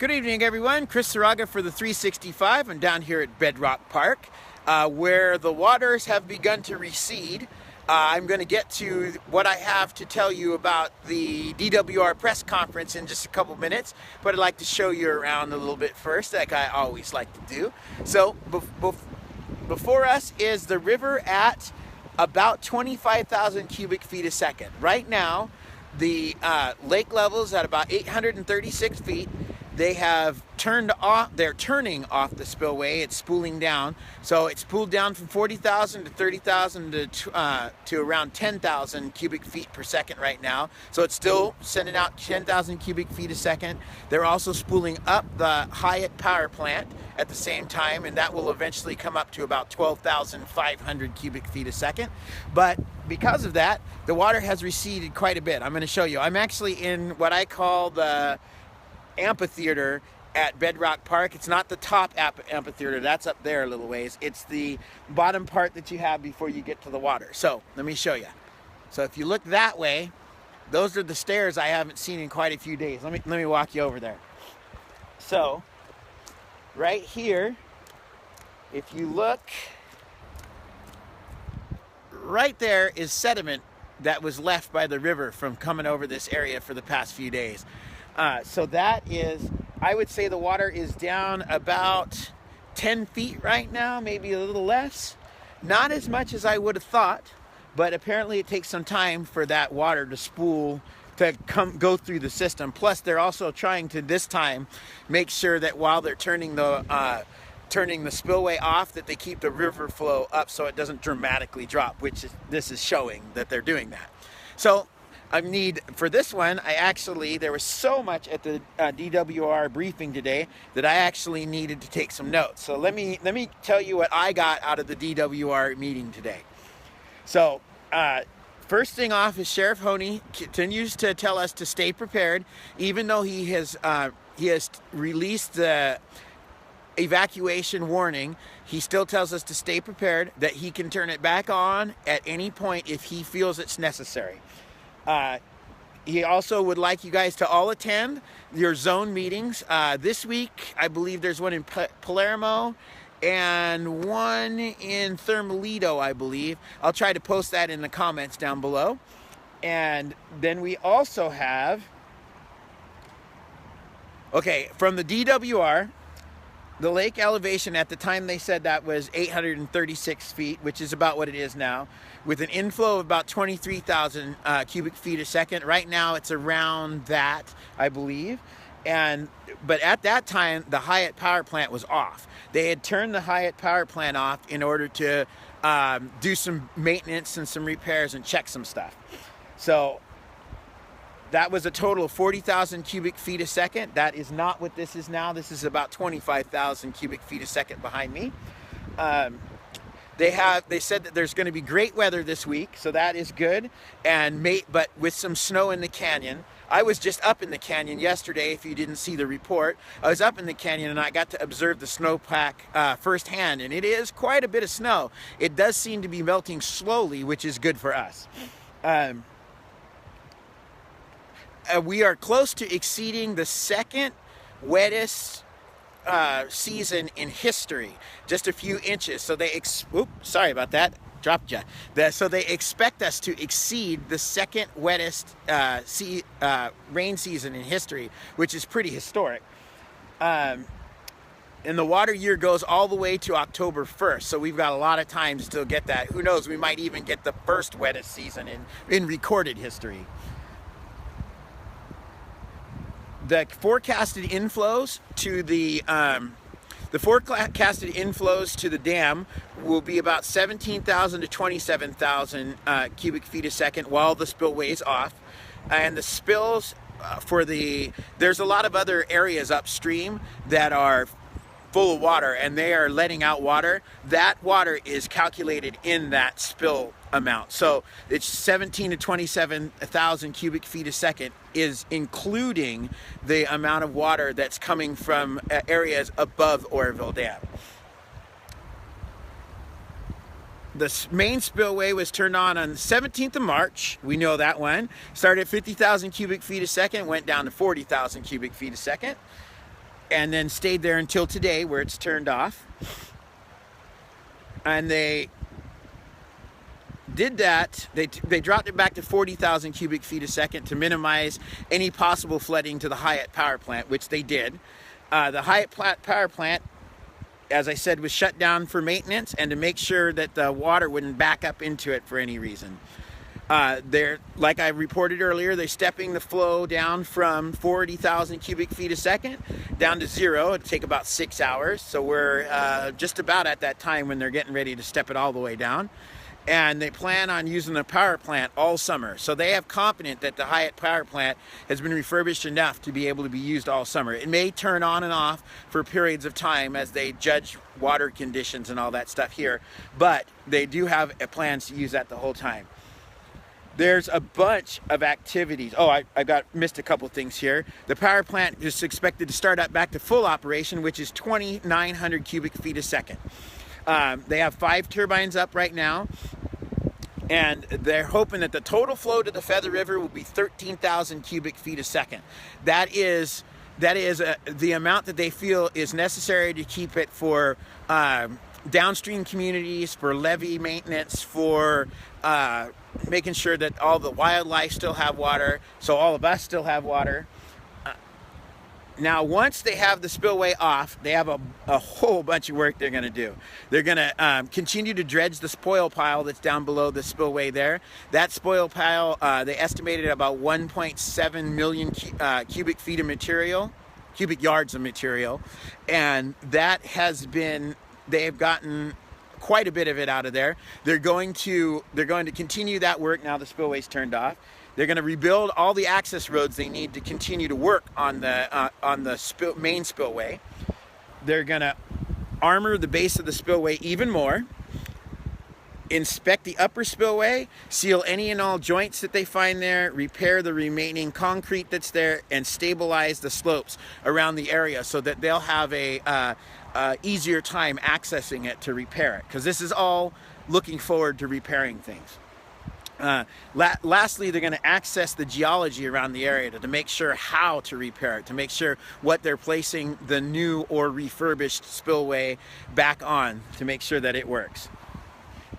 Good evening, everyone. Chris Saraga for the 365. I'm down here at Bedrock Park, where the waters have begun to recede. I'm going to get to what I have to tell you about the DWR press conference in just a couple minutes, but I'd like to show you around a little bit first, like I always like to do. So before us is the river at about 25,000 cubic feet a second. Right now, the lake level is at about 836 feet. They have turned off, they're turning off the spillway. It's spooling down. So it's spooled down from 40,000 to 30,000 to around 10,000 cubic feet per second right now. So it's still sending out 10,000 cubic feet a second. They're also spooling up the Hyatt power plant at the same time, and that will eventually come up to about 12,500 cubic feet a second. But because of that, the water has receded quite a bit. I'm going to show you. I'm actually in what I call the amphitheater at Bedrock Park. It's not the top amphitheater, that's up there a little ways. It's the bottom part that you have before you get to the water. So let me show you. So if you look that way, those are the stairs I haven't seen in quite a few days. Let me walk you over there. So right here, if you look, right there is sediment that was left by the river from coming over this area for the past few days. So that is, I would say the water is down about 10 feet right now, maybe a little less. Not as much as I would have thought, but apparently it takes some time for that water to spool, to go through the system. Plus, they're also trying to, this time, make sure that while they're turning the spillway off, that they keep the river flow up so it doesn't dramatically drop, which this is showing that they're doing that. So for this one, there was so much at the DWR briefing today that I actually needed to take some notes. So let me tell you what I got out of the DWR meeting today. So first thing off is Sheriff Honey continues to tell us to stay prepared, even though he has released the evacuation warning. He still tells us to stay prepared, that he can turn it back on at any point if he feels it's necessary. He also would like you guys to all attend your zone meetings. This week, I believe there's one in Palermo and one in Thermalito, I believe. I'll try to post that in the comments down below. And then we also have, from the DWR, the lake elevation at the time they said that was 836 feet, which is about what it is now, with an inflow of about 23,000 cubic feet a second. Right now it's around that, I believe. But at that time, the Hyatt power plant was off. They had turned the Hyatt power plant off in order to do some maintenance and some repairs and check some stuff. So that was a total of 40,000 cubic feet a second. That is not what this is now. This is about 25,000 cubic feet a second behind me. They said that there's going to be great weather this week, so that is good. But with some snow in the canyon. I was just up in the canyon yesterday, if you didn't see the report. I was up in the canyon and I got to observe the snowpack firsthand, and it is quite a bit of snow. It does seem to be melting slowly, which is good for us. We are close to exceeding the second wettest season in history, just a few inches. So sorry about that, dropped you. So they expect us to exceed the second wettest rain season in history, which is pretty historic. And the water year goes all the way to October 1st, so we've got a lot of time to still get that. Who knows, we might even get the first wettest season in recorded history. The forecasted inflows to the dam will be about 17,000 to 27,000 cubic feet a second while the spillway is off, and the spills there's a lot of other areas upstream that are full of water, and they are letting out water. That water is calculated in that spill amount. So it's 17 to 27,000 cubic feet a second is including the amount of water that's coming from areas above Oroville Dam. The main spillway was turned on the 17th of March. We know that one. Started at 50,000 cubic feet a second, went down to 40,000 cubic feet a second. and then stayed there until today, where it's turned off. And they did that. They dropped it back to 40,000 cubic feet a second to minimize any possible flooding to the Hyatt power plant, which they did. The Hyatt power plant, as I said, was shut down for maintenance and to make sure that the water wouldn't back up into it for any reason. Like I reported earlier, they're stepping the flow down from 40,000 cubic feet a second down to 0. It'd take about 6 hours. So we're just about at that time when they're getting ready to step it all the way down. And they plan on using the power plant all summer. So they have confidence that the Hyatt power plant has been refurbished enough to be able to be used all summer. It may turn on and off for periods of time as they judge water conditions and all that stuff here, but they do have plans to use that the whole time. There's a bunch of activities. Oh, I missed a couple things here. The power plant is expected to start up back to full operation, which is 2,900 cubic feet a second. They have 5 turbines up right now, and they're hoping that the total flow to the Feather River will be 13,000 cubic feet a second. That is the amount that they feel is necessary to keep it for downstream communities, for levee maintenance, for making sure that all the wildlife still have water, so all of us still have water. Now, once they have the spillway off, they have a whole bunch of work they're going to do. They're going to continue to dredge the spoil pile that's down below the spillway there. That spoil pile, they estimated about 1.7 million cubic feet of material, cubic yards of material, and that has been, they have gotten quite a bit of it out of there. They're going to continue that work now the spillway's turned off. They're going to rebuild all the access roads they need to continue to work on the main spillway. They're going to armor the base of the spillway even more, inspect the upper spillway, seal any and all joints that they find there, repair the remaining concrete that's there, and stabilize the slopes around the area so that they'll have a easier time accessing it to repair it, because this is all looking forward to repairing things. Lastly, they're going to access the geology around the area to make sure how to repair it, to make sure what they're placing the new or refurbished spillway back on, to make sure that it works.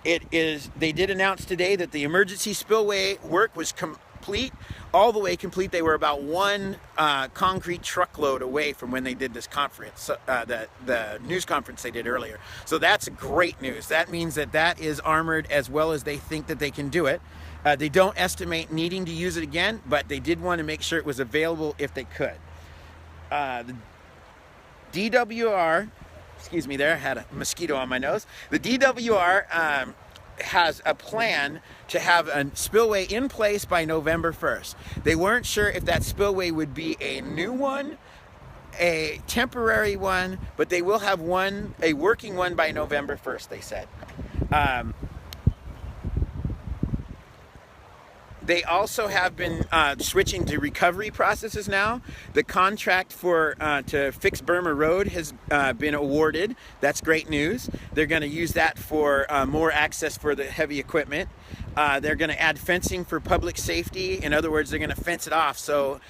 They did announce today that the emergency spillway work was complete, all the way complete. They were about one concrete truckload away from when they did this conference, the news conference they did earlier. So that's great news. That means that is armored as well as they think that they can do it. They don't estimate needing to use it again, but they did want to make sure it was available if they could. The DWR, excuse me there, I had a mosquito on my nose. The DWR has a plan to have a spillway in place by November 1st. They weren't sure if that spillway would be a new one, a temporary one, but they will have a working one by November 1st, they said. They also have been switching to recovery processes now. The contract to fix Burma Road has been awarded. That's great news. They're going to use that for more access for the heavy equipment. They're going to add fencing for public safety. In other words, they're going to fence it off so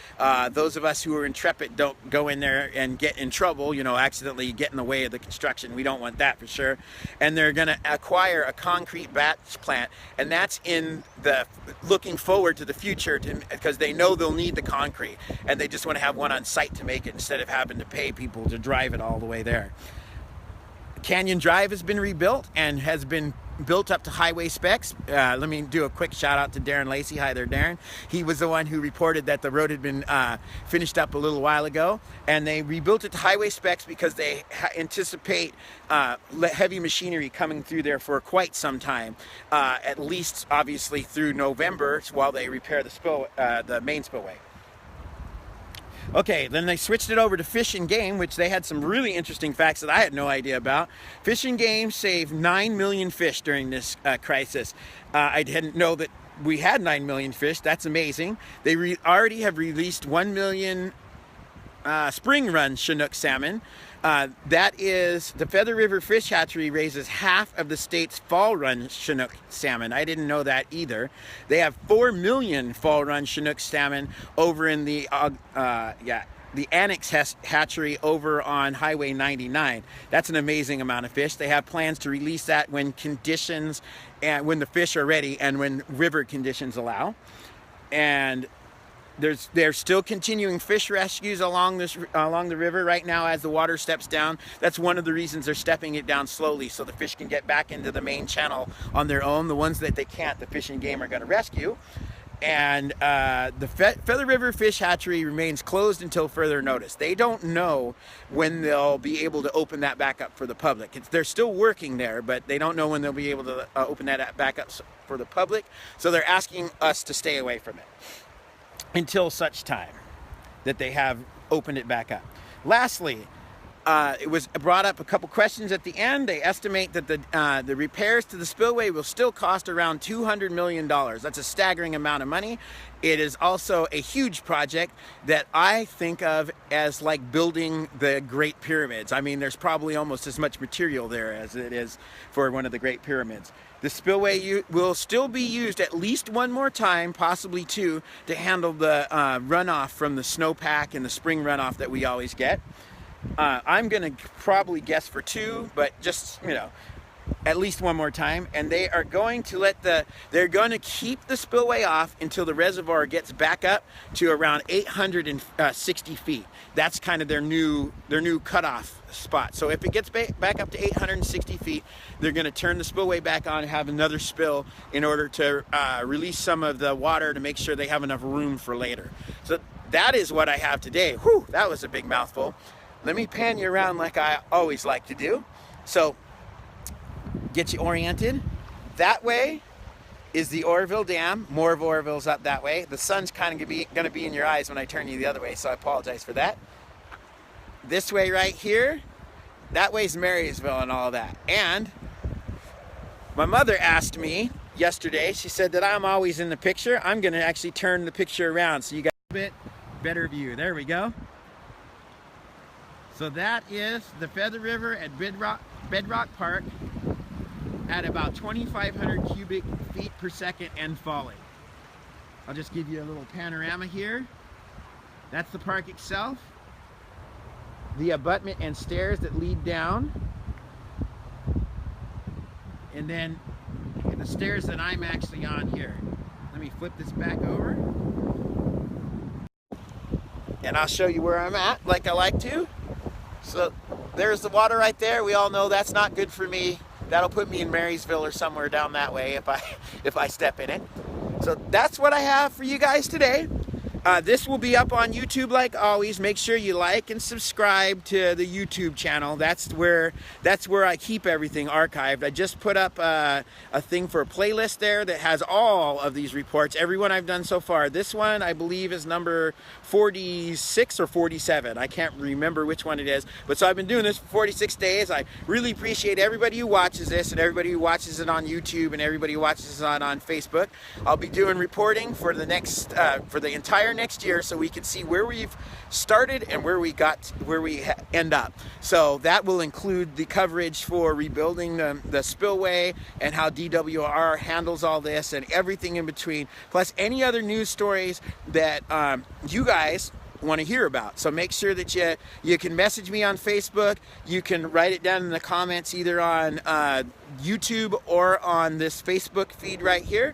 those of us who are intrepid don't go in there and get in trouble, accidentally get in the way of the construction. We don't want that for sure. And they're going to acquire a concrete batch plant, and that's in the looking forward to the future, because they know they'll need the concrete, and they just want to have one on site to make it instead of having to pay people to drive it all the way there. Canyon Drive has been rebuilt and has been built up to highway specs. Let me do a quick shout out to Darren Lacey. Hi there, Darren. He was the one who reported that the road had been finished up a little while ago, and they rebuilt it to highway specs because they anticipate heavy machinery coming through there for quite some time, at least obviously through November, while they repair the main spillway. Okay, then they switched it over to Fish and Game, which they had some really interesting facts that I had no idea about. Fish and Game saved 9 million fish during this crisis. I didn't know that we had 9 million fish. That's amazing. They already have released 1 million spring run Chinook salmon. That is, the Feather River Fish Hatchery raises half of the state's fall run Chinook salmon. I didn't know that either. They have 4 million fall run Chinook salmon over in the the Annex hatchery over on Highway 99. That's an amazing amount of fish. They have plans to release that when conditions and when the fish are ready and when river conditions allow. And they're still continuing fish rescues along the river right now as the water steps down. That's one of the reasons they're stepping it down slowly, so the fish can get back into the main channel on their own. The ones that they can't, the Fish and Game are going to rescue. And the Feather River Fish Hatchery remains closed until further notice. They don't know when they'll be able to open that back up for the public. They're still working there, but they don't know when they'll be able to open that back up for the public. So they're asking us to stay away from it until such time that they have opened it back up. Lastly, it was brought up a couple questions at the end. They estimate that the repairs to the spillway will still cost around $200 million. That's a staggering amount of money. It is also a huge project that I think of as like building the Great Pyramids. I mean, there's probably almost as much material there as it is for one of the Great Pyramids. The spillway will still be used at least one more time, possibly two, to handle the runoff from the snowpack and the spring runoff that we always get. I'm going to probably guess for two, but just, you know, at least one more time. And they are going to they're going to keep the spillway off until the reservoir gets back up to around 860 feet. That's kind of their new cutoff spot. So if it gets back up to 860 feet, they're going to turn the spillway back on and have another spill in order to release some of the water to make sure they have enough room for later. So that is what I have today. Whew, that was a big mouthful. Let me pan you around like I always like to do. So get you oriented. That way is the Oroville Dam. More of Oroville's up that way. The sun's kind of going to be in your eyes when I turn you the other way, so I apologize for that. This way right here, that way's Marysville and all that. And my mother asked me yesterday, she said that I'm always in the picture. I'm going to actually turn the picture around so you got a bit better view. There we go. So that is the Feather River at Bedrock Park at about 2,500 cubic feet per second and falling. I'll just give you a little panorama here. That's the park itself. The abutment and stairs that lead down. And then the stairs that I'm actually on here. Let me flip this back over. And I'll show you where I'm at like I like to. So there's the water right there. We all know that's not good for me. That'll put me in Marysville or somewhere down that way if I step in it. So that's what I have for you guys today. This will be up on YouTube like always. Make sure you like and subscribe to the YouTube channel. That's where I keep everything archived. I just put up a thing for a playlist there that has all of these reports, every one I've done so far. This one I believe is number 46 or 47. I can't remember which one it is. But so I've been doing this for 46 days. I really appreciate everybody who watches this and everybody who watches it on YouTube and everybody who watches it on Facebook. I'll be doing reporting for the next for the entire next year, so we can see where we've started and where we end up. So that will include the coverage for rebuilding the spillway and how DWR handles all this and everything in between, plus any other news stories that you guys want to hear about. So make sure that you can message me on Facebook. You can write it down in the comments either on YouTube or on this Facebook feed right here.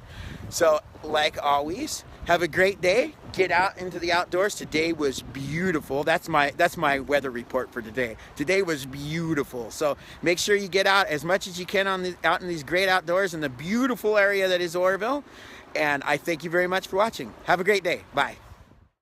So like always, have a great day. Get out into the outdoors. Today was beautiful. That's my weather report for today. Today was beautiful. So make sure you get out as much as you can out in these great outdoors in the beautiful area that is Oroville. And I thank you very much for watching. Have a great day. Bye.